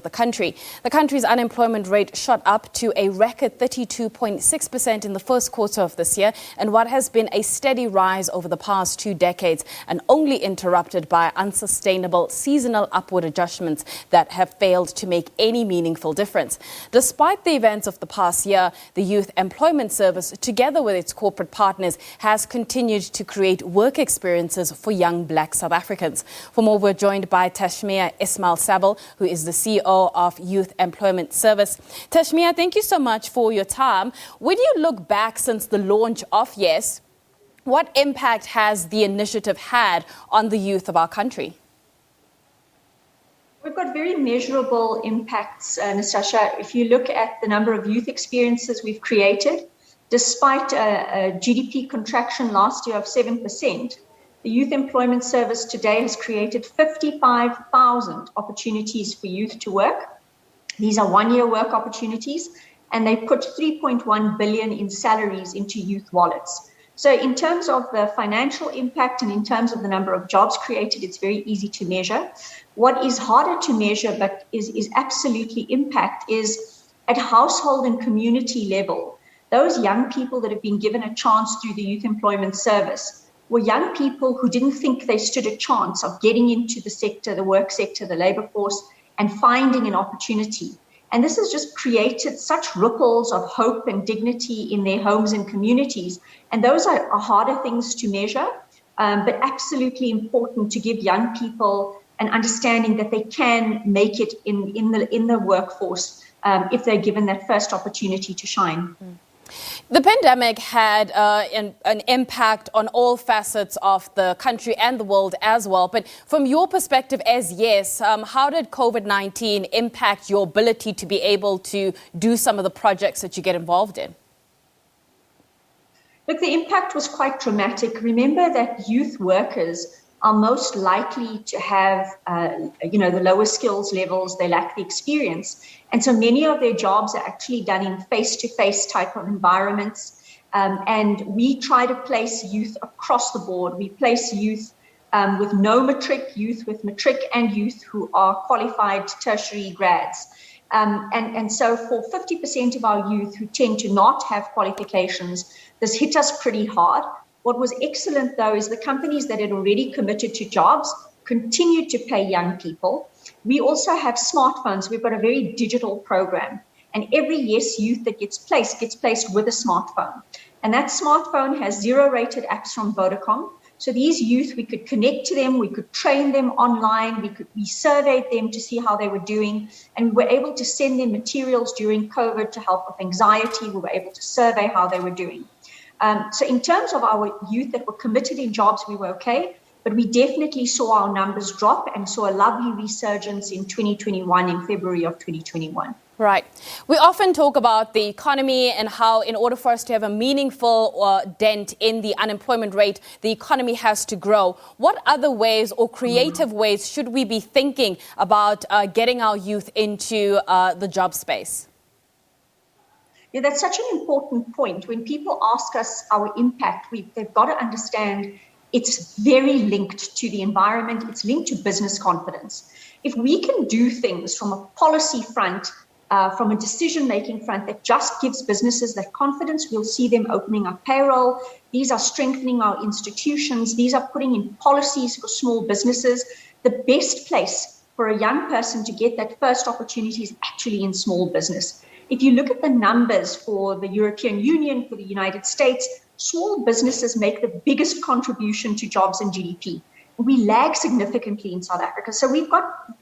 the country. The country's unemployment rate shot up to a record 32.6% in the first quarter of this year, and what has been a steady rise over the past 2 decades, and only interrupted by unsustainable seasonal upward adjustments that have failed to make any meaningful difference. Despite the events of the past year, the Youth Employment Service, together with its corporate partners, has continued to create work experiences for young Black South Africans. For more, we're joined by Tashmia Ismail Saville, who is the CEO of Youth Employment Service. Tashmia, thank you so much for your time. When you look back since the launch of YES, what impact has the initiative had on the youth of our country? We've got very measurable impacts, Natasha. If you look at the number of youth experiences we've created, despite a GDP contraction last year of 7%, the Youth Employment Service today has created 55,000 opportunities for youth to work. These are one-year work opportunities, and they put 3.1 billion in salaries into youth wallets. So in terms of the financial impact and in terms of the number of jobs created, it's very easy to measure. What is harder to measure but is absolutely impact is at household and community level. Those young people that have been given a chance through the Youth Employment Service were young people who didn't think they stood a chance of getting into the sector, the work sector, the labor force, and finding an opportunity. And this has just created such ripples of hope and dignity in their homes and communities. And those are harder things to measure, but absolutely important to give young people an understanding that they can make it in the workforce if they're given that first opportunity to shine. The pandemic had an impact on all facets of the country and the world as well. But from your perspective as YES, how did COVID-19 impact your ability to be able to do some of the projects that you get involved in? Look, the impact was quite dramatic. Remember that youth workers are most likely to have, the lower skills levels. They lack the experience. And so many of their jobs are actually done in face-to-face type of environments. And we try to place youth across the board. We place youth with no matric, youth with matric, and youth who are qualified tertiary grads. And so for 50% of our youth who tend to not have qualifications, this hit us pretty hard. What was excellent, though, is the companies that had already committed to jobs continued to pay young people. We also have smartphones. We've got a very digital program. And every YES youth that gets placed with a smartphone. And that smartphone has 0 rated apps from Vodacom. So these youth, we could connect to them, we could train them online, we surveyed them to see how they were doing, and we were able to send them materials during COVID to help with anxiety. We were able to survey how they were doing. So in terms of our youth that were committed in jobs, we were okay, but we definitely saw our numbers drop and saw a lovely resurgence in 2021, in February of 2021. Right. We often talk about the economy and how in order for us to have a meaningful dent in the unemployment rate, the economy has to grow. What other ways or creative ways should we be thinking about getting our youth into the job space? Yeah, that's such an important point. When people ask us our impact, they've got to understand it's very linked to the environment. It's linked to business confidence. If we can do things from a policy front, from a decision-making front that just gives businesses that confidence, we'll see them opening up payroll. These are strengthening our institutions. These are putting in policies for small businesses. The best place for a young person to get that first opportunity is actually in small business. If you look at the numbers for the European Union, for the United States, small businesses make the biggest contribution to jobs and GDP. We lag significantly in South Africa. So we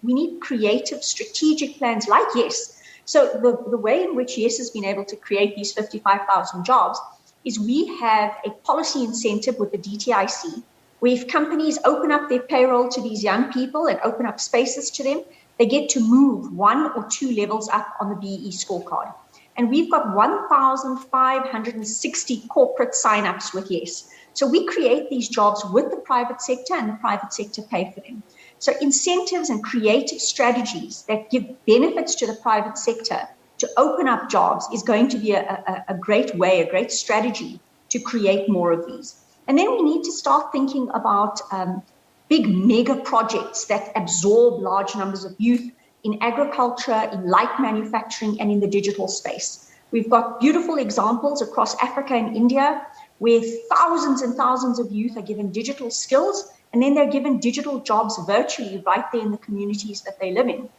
need creative, strategic plans like YES. So the way in which YES has been able to create these 55,000 jobs is we have a policy incentive with the DTIC, where if companies open up their payroll to these young people and open up spaces to them, they get to move 1 or 2 levels up on the BE scorecard. And we've got 1,560 corporate signups with YES. So we create these jobs with the private sector, and the private sector pay for them. So incentives and creative strategies that give benefits to the private sector to open up jobs is going to be a great way, a great strategy to create more of these. And then we need to start thinking about big mega projects that absorb large numbers of youth in agriculture, in light manufacturing, and in the digital space. We've got beautiful examples across Africa and India where thousands and thousands of youth are given digital skills, and then they're given digital jobs virtually right there in the communities that they live in.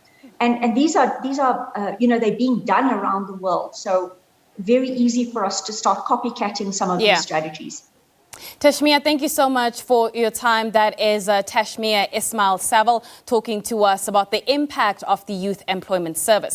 And these are they're being done around the world. So very easy for us to start copycatting some of these strategies. Tashmia, thank you so much for your time. That is Tashmia Ismail Saville talking to us about the impact of the Youth Employment Service.